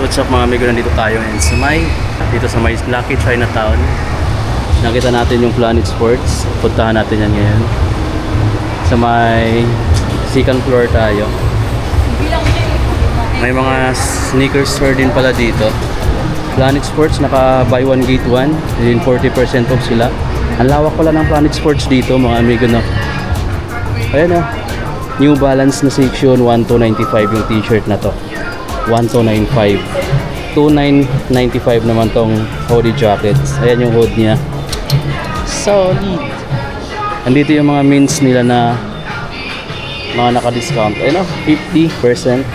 What's up mga amigo, nandito tayo ngayon sa may Lucky Chinatown. Nakita natin yung Planet Sports. Puntahan natin yan ngayon. Sa may second floor tayo. May mga sneakers store din pala dito. Planet Sports, naka buy one get one, din 40% off sila. Ang lawak pala ng Planet Sports dito mga amigo, no. Ayan, New Balance na section, 1295 yung t-shirt na to. 1295. 2995 naman tong hoodie jackets. Ayan yung hood niya. Solid. Andito yung mga mints nila na mga naka-discount. Ayan, 50%.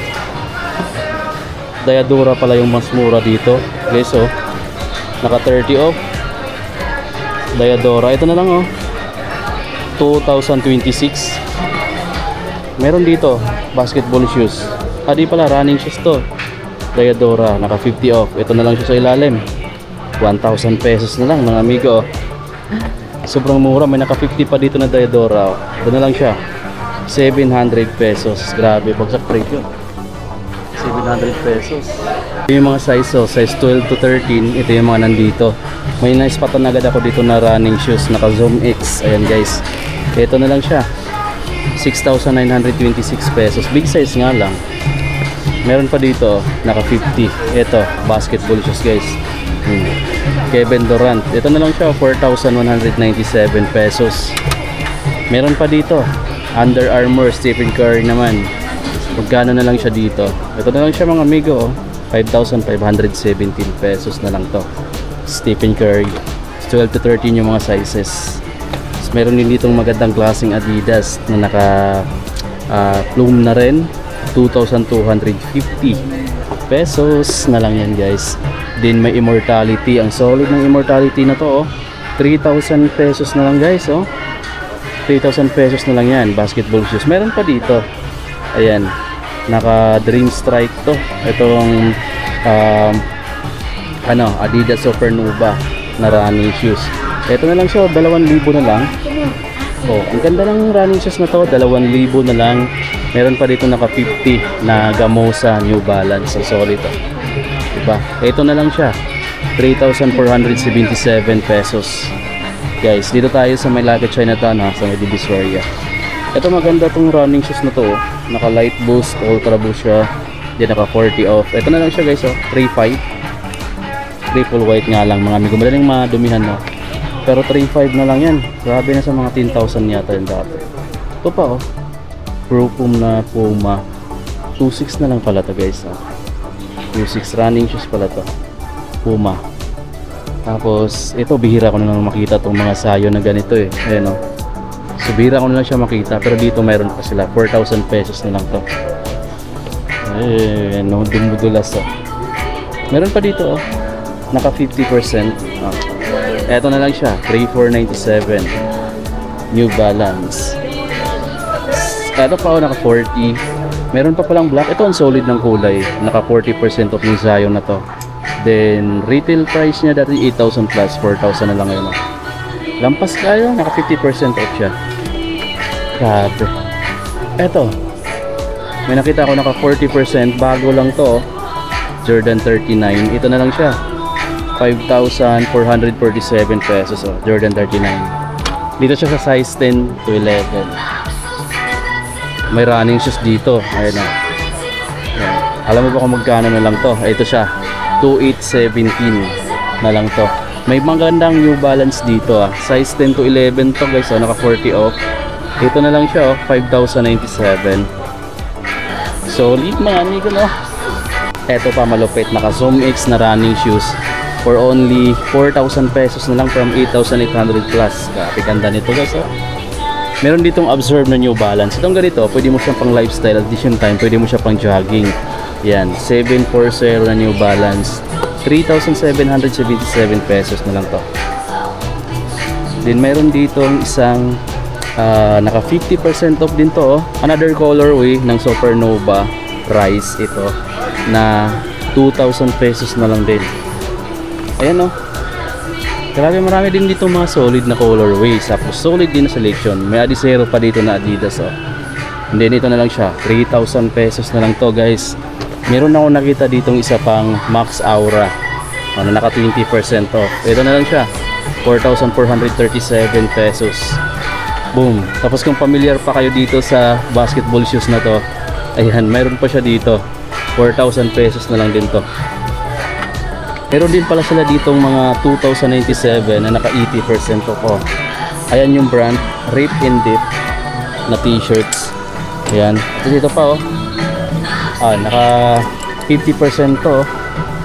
Diadora pala yung mas mura dito. Guys, naka 30 off. Diadora. Ito na lang, 2026. Meron dito basketball shoes. Di pala, running shoes to. Diadora, naka 50 off. Ito na lang siya sa ilalim. 1,000 pesos na lang mga amigo. Sobrang mura. May naka 50 pa dito na Diadora. Ito na lang siya, 700 pesos. Grabe, bagsak rate yun. 700 pesos. Yung mga size, size 12 to 13. Ito yung mga nandito. May naispatan agad ako dito na running shoes, naka Zoom X. Ayan guys, ito na lang siya, 6,926 pesos. Big size nga lang. Meron pa dito, naka 50. Ito, basketball shoes guys. Kevin Durant. Ito na lang siya, 4,197 pesos. Meron pa dito, Under Armour, Stephen Curry naman. Magkano na lang siya dito? Ito na lang siya mga amigo, 5,517 pesos na lang to. Stephen Curry. 12 to 13 yung mga sizes. Meron din ditong magandang klaseng Adidas na naka plume na rin, 2,250 pesos na lang yan guys. Din may Immortality, ang solid ng Immortality na to, 3,000 pesos na lang guys, 3,000 pesos na lang yan. Basketball shoes meron pa dito. Ayan, naka Dream Strike to. Itong Adidas Supernova na running shoes. Ito na lang siya, 2,000 na lang. Ang ganda ng running shoes na to, 2,000 na lang. Meron pa dito naka 50 na Gamosa New Balance. Ang solid to, diba? Ito na lang siya, 3,477 pesos. Guys, dito tayo sa may Lucky Chinatown, sa may Divisoria. Ito maganda tong running shoes na to, naka light boost, ultra boost siya. Di naka 40 off. Ito na lang siya guys, 3,500. Triple white nga lang mga amigo, madaling madumihan, pero 3,500 na lang yan. Grabe na sa mga 10,000 yata yung dati. Ito pa, Propum na Puma, 2,600 na lang pala to guys, 2,600 running shoes pala to, Puma. Tapos ito, bihira ko na lang makita tong mga sayo na ganito ayan, so bihira ko na lang siya makita, pero dito mayroon pa sila, 4,000 pesos na lang to. Dumudulas, meron pa dito, naka 50%. Eto na lang siya, 3,497 New Balance. Eto pa, naka 40. Meron pa palang black. Ito ang solid ng kulay, naka 40% off yung Zion na to. Then retail price niya dati 8,000 plus, 4,000 na lang ngayon. Lampas kayo, naka 50% off siya. Grabe. Eto, may nakita ko naka 40%, bago lang to, Jordan 39. Ito na lang siya, 5,447 pesos, Jordan 39. Dito siya sa size 10 to 11. May running shoes dito. Ayan na. Alam mo ba kung magkano na lang to? Ito siya, 2,817 na lang to. May magandang New Balance dito, size 10 to 11 to guys, naka 40 off. Ito na lang siya, 5,097. Solid mga amigo, Ito pa malupit, naka Zoom X na running shoes for only 4,000 pesos na lang from 8,800 plus. Kapiganda nito guys, Meron ditong Absorb na New Balance. Itong ganito, pwede mo siyang pang lifestyle, at the same time pwede mo siya pang jogging. Yan, 740 na New Balance, 3,777 pesos na lang to. Then meron ditong isang naka 50% off din to, another colorway ng Supernova Rise, ito na 2,000 pesos na lang din. Ayan, Grabe, marami din dito mga solid na colorways. Tapos solid din na selection. May Adizero pa dito na Adidas, And then ito na lang siya, 3,000 pesos na lang to guys. Meron ako nakita ditong isa pang Max Aura na naka 20% off. Ito na lang siya, 4,437 pesos. Boom. Tapos kung familiar pa kayo dito sa basketball shoes na to, ayan, mayroon pa siya dito, 4,000 pesos na lang din to. Meron din pala sila ditong mga 2,097 na naka 80% off. Ayan yung brand, Rip and Dip na t-shirts. Ayan. At dito pa naka 50% to.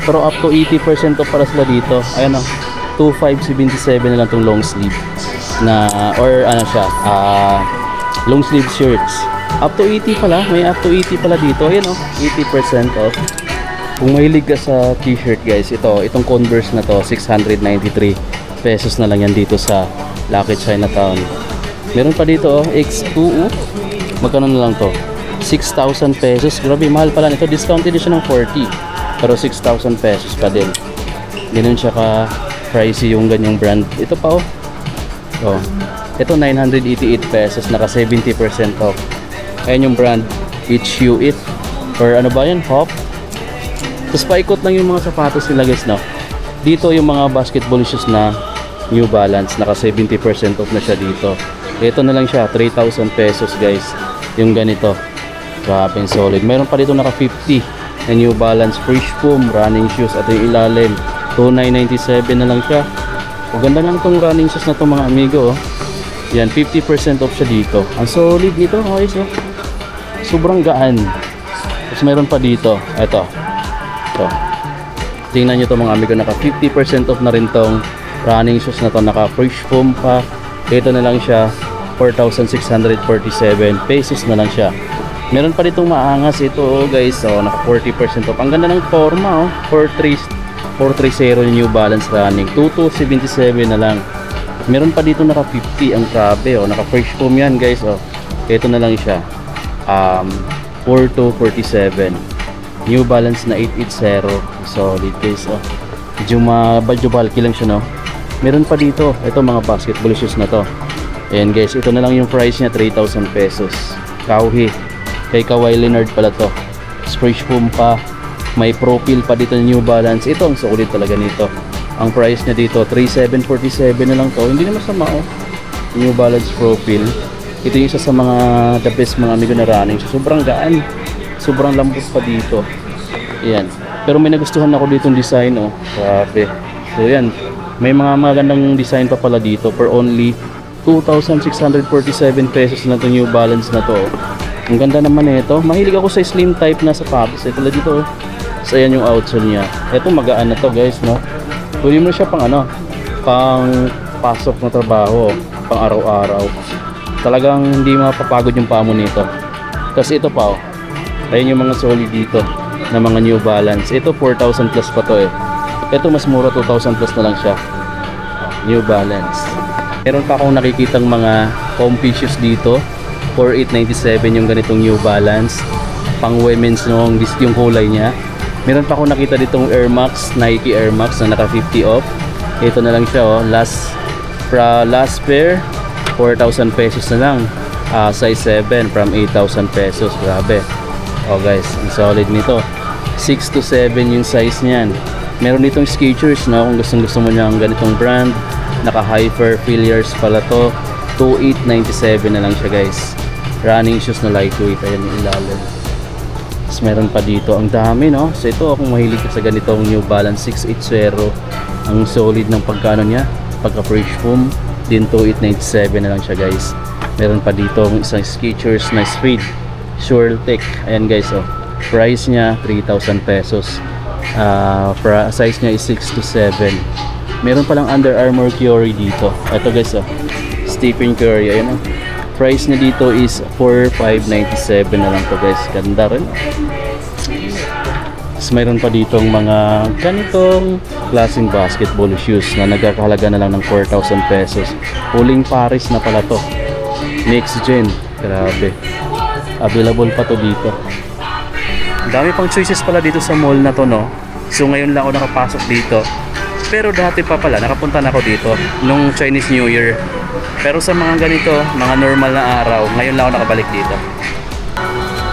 Pero up to 80% off para sila dito. Ayan 2,577 na lang tong long sleeve na, or ano siya, long sleeve shirts. Up to 80 pala, may up to 80 pala dito. Ayan 80% off. Kung mahilig ka sa t-shirt guys, itong Converse na to, 693 pesos na lang yan dito sa Lucky Chinatown. Meron pa dito X2, magkano na lang to? 6,000 pesos. Grabe, mahal pala nito. Discounted din siya ng 40, pero 6,000 pesos pa din. Ganun siya ka pricey yung ganyang brand. Ito pa ito 988 pesos, naka 70% off. Ayan yung brand, It's You It, or ano ba yan, Hop. Tapos paikot lang yung mga sapatos nila guys, no? Dito yung mga basketball shoes na New Balance, naka 70% off na siya dito. Ito na lang siya, 3,000 pesos guys, yung ganito. Grabe, solid. Meron pa dito naka 50 na New Balance Fresh Foam running shoes, at yung ilalim 2,997 na lang siya. O ganda lang tong running shoes na to mga amigo. Yan, 50% off siya dito. Ang solid nito guys, sobrang gaan. Tapos meron pa dito, ito. Tingnan nyo to mga amigo, naka 50% off na rin tong running shoes na to, naka Fresh Foam pa. Ito na lang siya, 4,647 pesos na lang siya. Meron pa ditong maangas ito guys, naka 40% off. Ang ganda ng forma 430 New Balance running, 2,277 na lang. Meron pa dito naka 50, ang grabe naka Fresh Foam yan guys. Ito na lang siya, 4,247 New Balance na 880. Solid guys. Medyo bulky lang siya, no? Meron pa dito, ito mga basketball shoes na to. Ayan guys, ito na lang yung price niya, 3,000 pesos. Kauhi, kay Kawhi Leonard pala to. Fresh Foam pa, may profile pa dito ng New Balance. Ito ang solid talaga nito. Ang price niya dito, 3,747 na lang to. Hindi na masama New Balance profile. Ito yung isa sa mga the best mga amigo na running. So, sobrang gaan, sobrang lambot pa dito. Ayan. Pero may nagustuhan ako ditong design, grabe. So yan, may mga magandang design pa pala dito for only 2,647 pesos na itong New Balance na to. Ang ganda naman ito. Mahilig ako sa slim type na sapatos. Ito lang dito. So ayan yung outsole niya. Ito magaan na to guys, no? Pwede mo siya pang pang pasok na trabaho, pang araw-araw. Talagang hindi mapapagod yung paa mo nito. Tapos ito pa ayun yung mga solid dito na mga New Balance. Ito 4,000 plus pa to Ito mas mura, 2,000 plus na lang siya. New Balance. Meron pa akong nakikitang mga comfy shoes dito, 4,897 yung ganitong New Balance. Pang women's yung kulay niya. Meron pa akong nakita ditong Air Max, Nike Air Max na naka 50 off. Ito na lang siya last pair 4,000 pesos na lang. Size 7 from 8,000 pesos. Grabe. Guys, ang solid nito. 6 to 7 yung size niyan. Meron ditong Skechers na kung gusto mo niyang ganitong brand. Naka Hyper Filiers pala to. 2,897 na lang siya guys. Running shoes na lightweight. Ayan yung ilalim. Tapos meron pa dito. Ang dami, no? So ito, kung mahilig ka sa ganitong New Balance 680, ang solid ng pagkano niya, pagka Fresh Foam, din 2,897 na lang siya guys. Meron pa dito isang Skechers na Speed SureTech. Ayan guys, price niya 3,000 pesos. Size niya is 6 to 7. Meron palang Under Armour Curry dito. Ito guys, Stephen Curry. Ayan, price niya dito is 4,597 na lang to guys. Ganda rin. Tapos mayroon pa ditong mga ganitong klaseng basketball shoes na nagkakahalaga na lang ng 4,000 pesos. Huling Paris na pala to. Next gen. Grabe. Available pa to dito. Ang dami pang choices pala dito sa mall na to, no? So ngayon lang ako nakapasok dito. Pero dati pa pala, nakapunta na ako dito nung Chinese New Year. Pero sa mga ganito, mga normal na araw, ngayon lang ako nakabalik dito.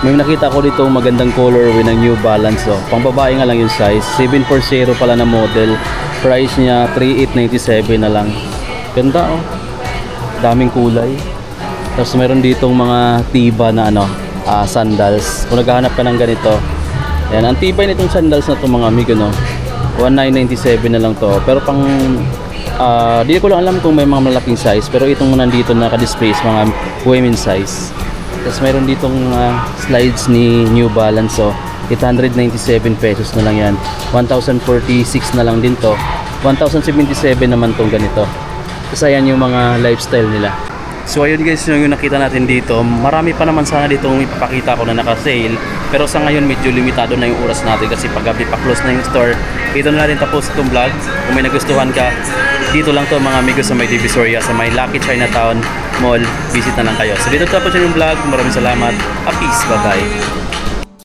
May nakita ko dito magandang colorway ng New Balance, oh. Pang babae nga lang yung size. 740 pala na model. Price niya 3,897 na lang. Ganda, oh. Daming kulay. Tapos meron ditong mga tiba na sandals. Kung naghahanap ka ng ganito. Yan, ang tibay nitong sandals na to mga amigo, no. 1,997 na lang to. Pero pang di ko lang alam kung may mga malaking size, pero itong nandito naka-display is mga women's size. Tapos mayroon ditong slides ni New Balance, so 897 pesos na lang yan. 1,046 na lang din to. 1,077 naman tong ganito. Tapos ayan yung mga lifestyle nila. So ayun guys, yung nakita natin dito. Marami pa naman sana dito ipapakita ko na naka-sale, pero sa ngayon medyo limitado na yung oras natin kasi paggabi pa close na yung store. Dito na natin tapos itong vlog. Kung may nagustuhan ka, dito lang to mga amigo sa may Divisoria, sa may Lucky Chinatown Mall. Visit na lang kayo. So dito tapos yung vlog. Maraming salamat. Peace. Bye bye.